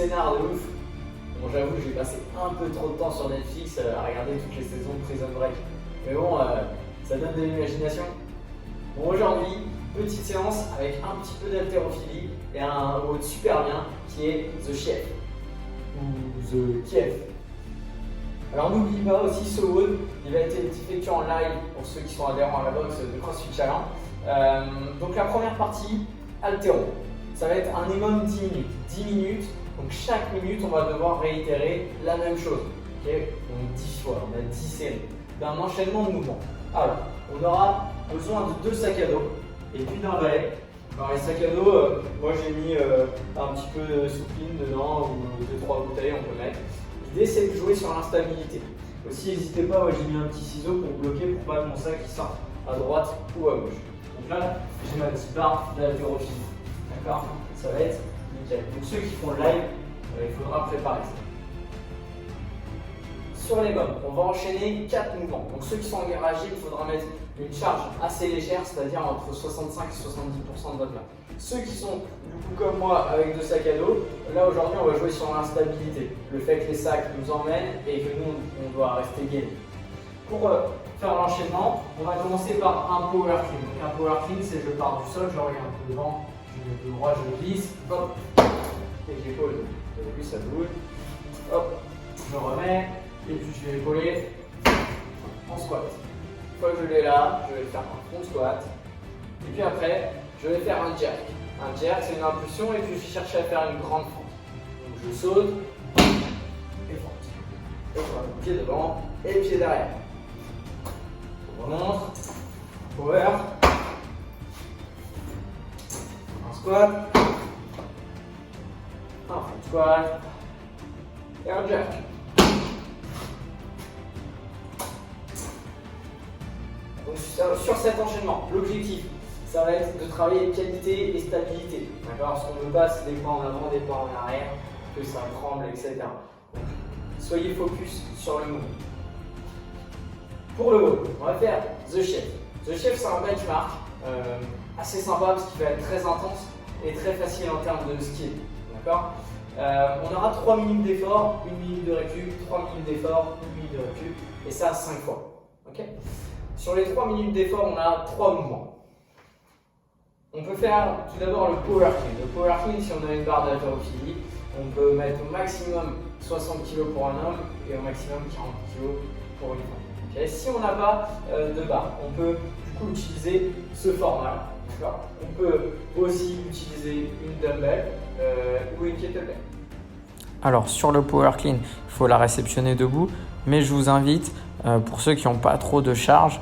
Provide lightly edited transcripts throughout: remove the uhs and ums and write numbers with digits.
scénar de ouf. Bon, j'avoue, j'ai passé un peu trop de temps sur Netflix à regarder toutes les saisons de Prison Break. Mais bon, ça donne de l'imagination. Bon, aujourd'hui, petite séance avec un petit peu d'haltérophilie et un mot super bien qui est The Chef ou The Kiev. Alors n'oublie pas aussi ce WOD, il va être effectué en live pour ceux qui sont adhérents à la box de CrossFit Challenge. Donc la première partie, haltéro. Ça va être un minimum 10 minutes. 10 minutes, donc chaque minute on va devoir réitérer la même chose. Okay, donc 10 fois, on a 10 séries d'un enchaînement de mouvements. Alors, on aura besoin de 2 sacs à dos et puis d'un balai. Alors les sacs à dos, moi j'ai mis un petit peu de soupline dedans ou 2-3 bouteilles on peut mettre. L'idée c'est de jouer sur l'instabilité. Aussi n'hésitez pas, j'ai mis un petit ciseau pour bloquer pour pas que mon sac il sorte à droite ou à gauche. Donc là j'ai ma petite barre d'haltérophilie. D'accord, ça va être nickel. Donc ceux qui font le live, il faudra préparer ça. Sur les gommes, on va enchaîner 4 mouvements. Donc ceux qui sont en garage, il faudra mettre une charge assez légère, c'est-à-dire entre 65 et 70% de votre main. Ceux qui sont du coup comme moi avec 2 sacs à dos, là aujourd'hui on va jouer sur l'instabilité, le fait que les sacs nous emmènent et que nous on doit rester gainé. Pour faire l'enchaînement, on va commencer par un power clean. Donc un power clean, c'est je pars du sol, je regarde un peu devant, je mets le droit, je glisse, hop, et j'épaule. Vous avez vu, ça bouge. Hop, je remets. Et puis je vais épauler en squat. Une fois que je l'ai là, je vais faire un front squat. Et puis après, je vais faire un jerk. Un jerk, c'est une impulsion et puis je vais chercher à faire une grande fente. Donc je saute et fente. Et voilà, pied devant et pied derrière. On remonte. Power. Un squat. Un front squat. Et un jerk. Donc sur cet enchaînement, l'objectif, ça va être de travailler qualité et stabilité. D'accord. Ce qu'on ne veut pas, c'est des pas en avant, des pas en arrière, que ça tremble, etc. Donc, soyez focus sur le mouvement. Pour le WOD, on va faire The Chef. The Chef, c'est un benchmark assez sympa parce qu'il va être très intense et très facile en termes de skill. D'accord. On aura 3 minutes d'effort, 1 minute de récup, 3 minutes d'effort, 1 minute de récup, et ça 5 fois. Okay. Sur les 3 minutes d'effort, on a 3 mouvements. On peut faire tout d'abord le power clean. Le power clean, si on a une barre d'haltérophilie, on peut mettre au maximum 60 kg pour un homme et au maximum 40 kg pour une femme. Okay. Si on n'a pas de barre, on peut du coup utiliser ce format. On peut aussi utiliser une dumbbell ou une kettlebell. Alors sur le power clean, il faut la réceptionner debout, mais je vous invite, pour ceux qui n'ont pas trop de charge,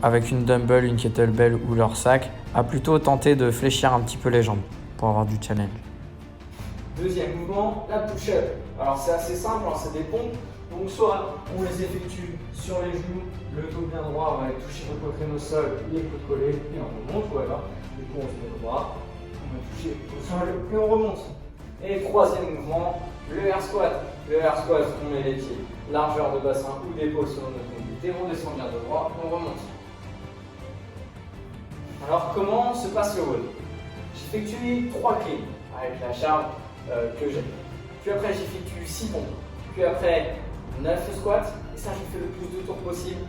avec une dumbbell, une kettlebell ou leur sac, à plutôt tenter de fléchir un petit peu les jambes pour avoir du challenge. Deuxième mouvement, la push-up. Alors c'est assez simple, c'est des pompes. Donc soit on les effectue sur les genoux, le dos bien droit, on va aller toucher nos poitrines au sol, les coudes collés, et on remonte, voilà. Du coup on se met le bras, on va toucher au sol et on remonte. Et troisième mouvement, le air squat. Le air squat, on met les pieds, largeur de bassin ou d'épaule selon notre mobilité, on descend bien de droit, on remonte. Alors comment se passe le WOD? J'effectue 3 cleans avec la charge que j'ai. Puis après j'effectue 6 pompes. Puis après 9 squats, et ça je fais le plus de tours possible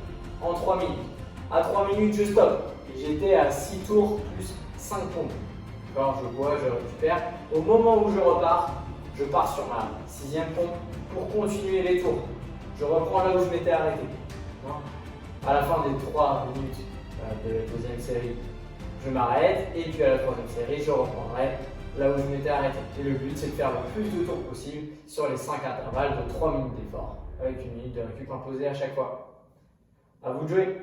en 3 minutes. À 3 minutes je stoppe. Et j'étais à 6 tours plus 5 pompes. Alors je bois, je récupère. Au moment où je repars, je pars sur ma 6e pompe pour continuer les tours. Je reprends là où je m'étais arrêté. À la fin des 3 minutes de la deuxième série, je m'arrête et puis à la troisième série, je reprendrai là où je m'étais arrêté. Et le but, c'est de faire le plus de tours possible sur les 5 intervalles de 3 minutes d'effort avec 1 minute de récup imposée à chaque fois. À vous de jouer!